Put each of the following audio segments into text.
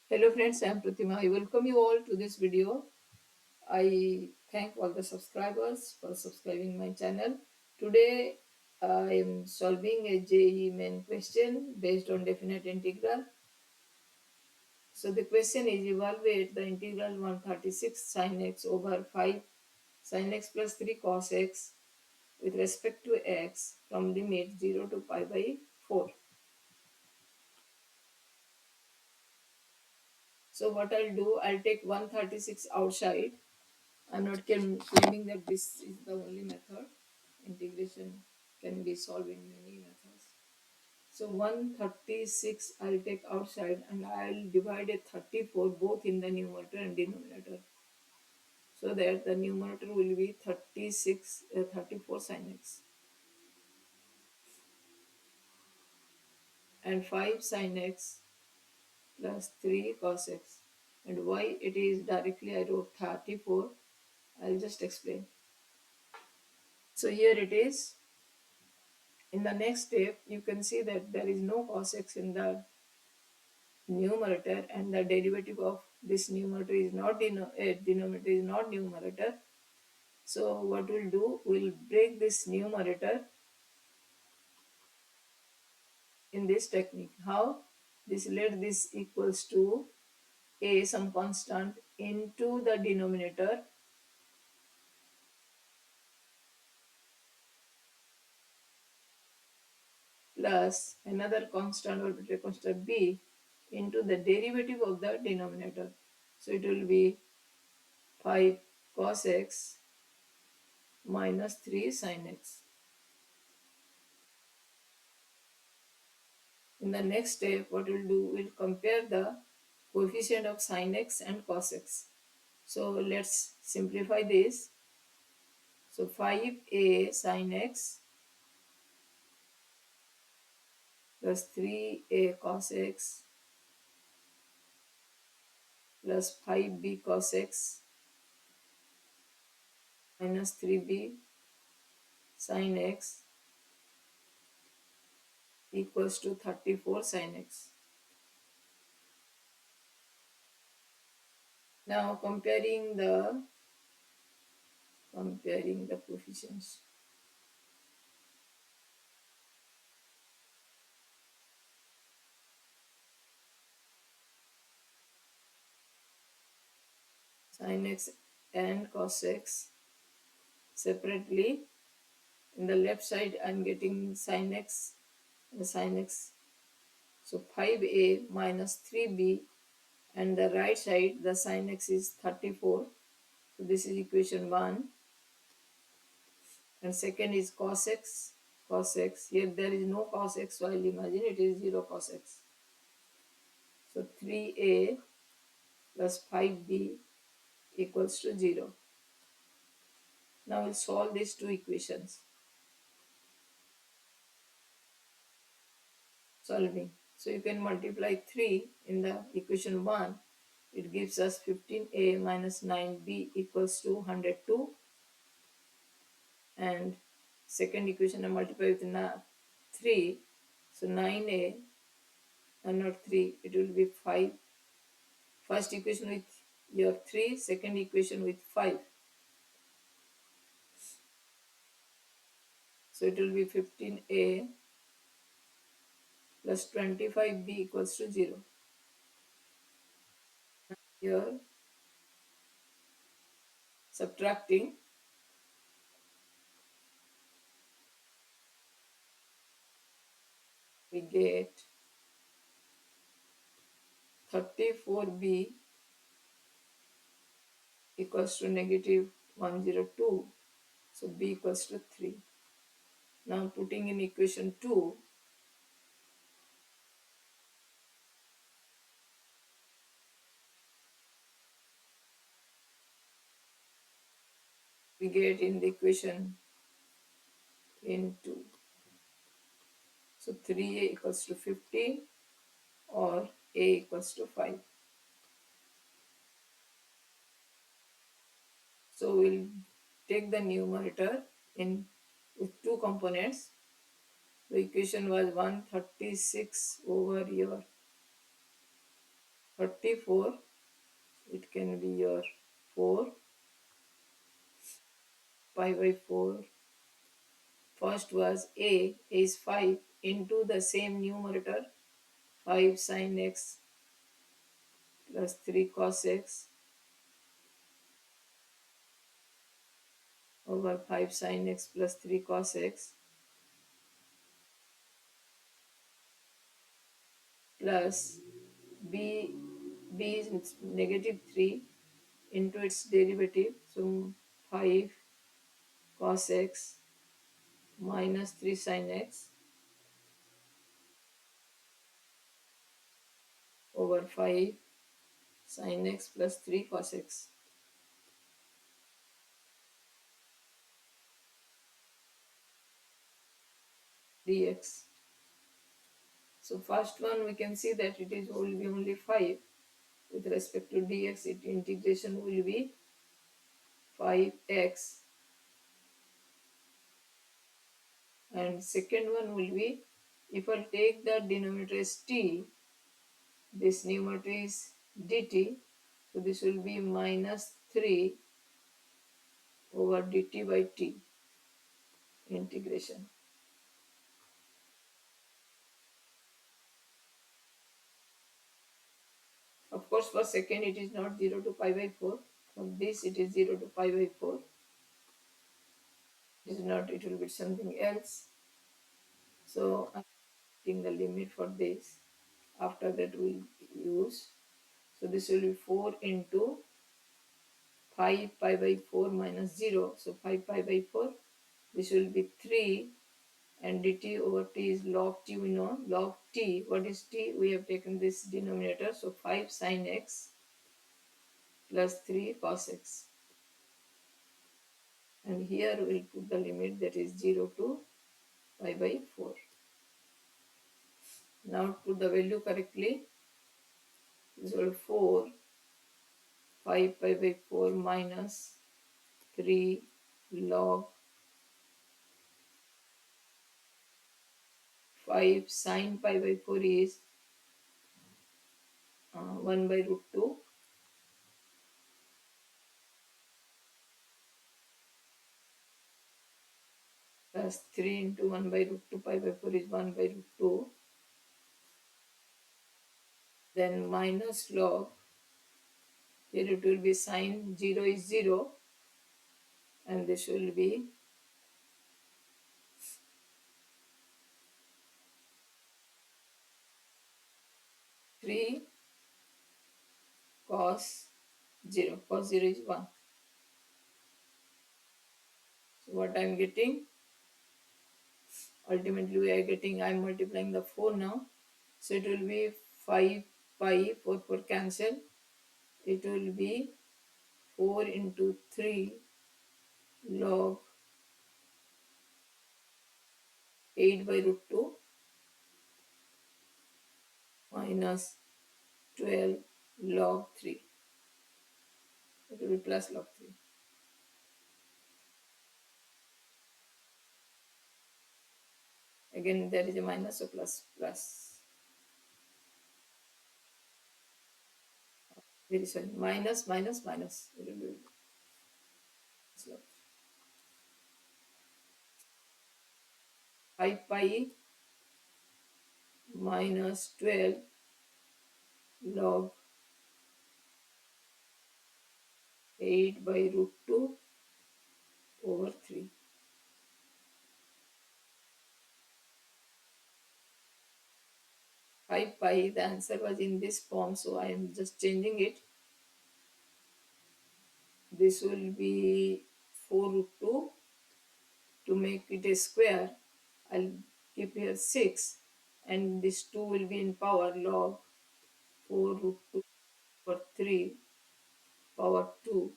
Hello friends, I am Pratima. I welcome you all to this video. I thank all the subscribers for subscribing my channel. Today I am solving a JEE main question based on definite integral. So the question is evaluate the integral 136 sin x over 5 sin x plus 3 cos x with respect to x from limit 0 to pi by 4. So what I'll do, I'll take 136 outside. I'm not claiming that this is the only method. Integration can be solved in many methods. So 136 I'll take outside and I'll divide a 34 both in the numerator and denominator. So that the numerator will be 34 sin x and 5 sin x plus 3 cos x. And why it is directly I wrote 34, I'll just explain. So here it is. In the next step, you can see that there is no cos x in the numerator and the derivative of this numerator is not denominator is not numerator. So what we'll do, we'll break this numerator in this technique. How? Let this equals to a some constant into the denominator plus another constant or arbitrary constant b into the derivative of the denominator. So it will be 5 cos x minus 3 sin x. In the next step, what we'll do, we'll compare the coefficient of sin x and cos x. So let's simplify this. So 5a sin x plus 3a cos x plus 5b cos x minus 3b sin x equals to 34 sin x. Now comparing the coefficients. Sin x and cos x separately. In the left side, I'm getting sin x and sin x. So 5a minus 3b, and the right side, the sin x is 34. So this is equation 1. And second is cos x. Cos x. Here there is no cos x, so I'll imagine it is 0 cos x. So 3a plus 5b equals to 0. Now we'll solve these two equations. Solving. So you can multiply 3 in the equation 1. It gives us 15a minus 9b equals to 102. And second equation I multiply with 3. So 9a and not 3. It will be 5. First equation with your 3. Second equation with 5. So it will be 15a plus 25b equals to 0. Here subtracting, we get 34b equals to negative 102. So b equals to 3. Now putting in equation 2, we get in the equation in 2. So 3a equals to 15 or a equals to 5. So we'll take the numerator in with two components. The equation was 136 over here 34, it can be your 4, pi by 4. First was A is 5 into the same numerator, 5 sin x plus 3 cos x over 5 sin x plus 3 cos x plus b, b is negative 3 into its derivative, so 5 cos x minus 3 sin x over 5 sin x plus 3 cos x dx. So first one we can see that it is will be only 5. With respect to dx, it integration will be 5x, and second one will be, if I take the denominator as t, this numerator is dt, so this will be minus 3 over dt by t integration. Of course, for second it is not 0 to pi by 4. From this it is 0 to pi by 4. It is not, it will be something else. So I'm taking the limit for this. After that we'll use. So this will be 4 into 5 pi by 4 minus 0. So 5 pi by 4. This will be 3, and dt over t is log t, we know. Log t, what is t? We have taken this denominator. So 5 sin x plus 3 cos x. And here we'll put the limit, that is 0 to pi by 4. Now put the value correctly. This will be 4, 5 pi by 4 minus 3 log 5 sin pi by 4 is 1 by root 2 plus 3 into 1 by root 2 pi by 4 is 1 by root 2. Then minus log, here it will be sin 0 is 0, and this will be 3 cos 0. Cos 0 is 1. So what I am getting? Ultimately we are getting, I am multiplying the 4 now. So it will be 5 pi, 4 cancel. It will be 4 into 3 log 8 by root 2 minus 12 log 3. It will be plus log 3. Again there is a minus, so plus plus. Very sorry, minus minus minus. It will be plus log 5 pi minus 12 log 8 by root 2 over 3. 5 pi, the answer was in this form, so I am just changing it. This will be 4 root 2. To make it a square, I'll keep here 6, and this 2 will be in power, log 4 root 2 over 3 power 2.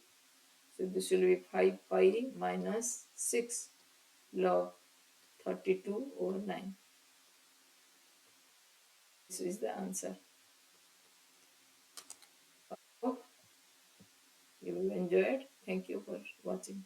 So this will be 5 pi minus 6 log 32 over 9. This is the answer. Hope you will enjoy it. Thank you for watching.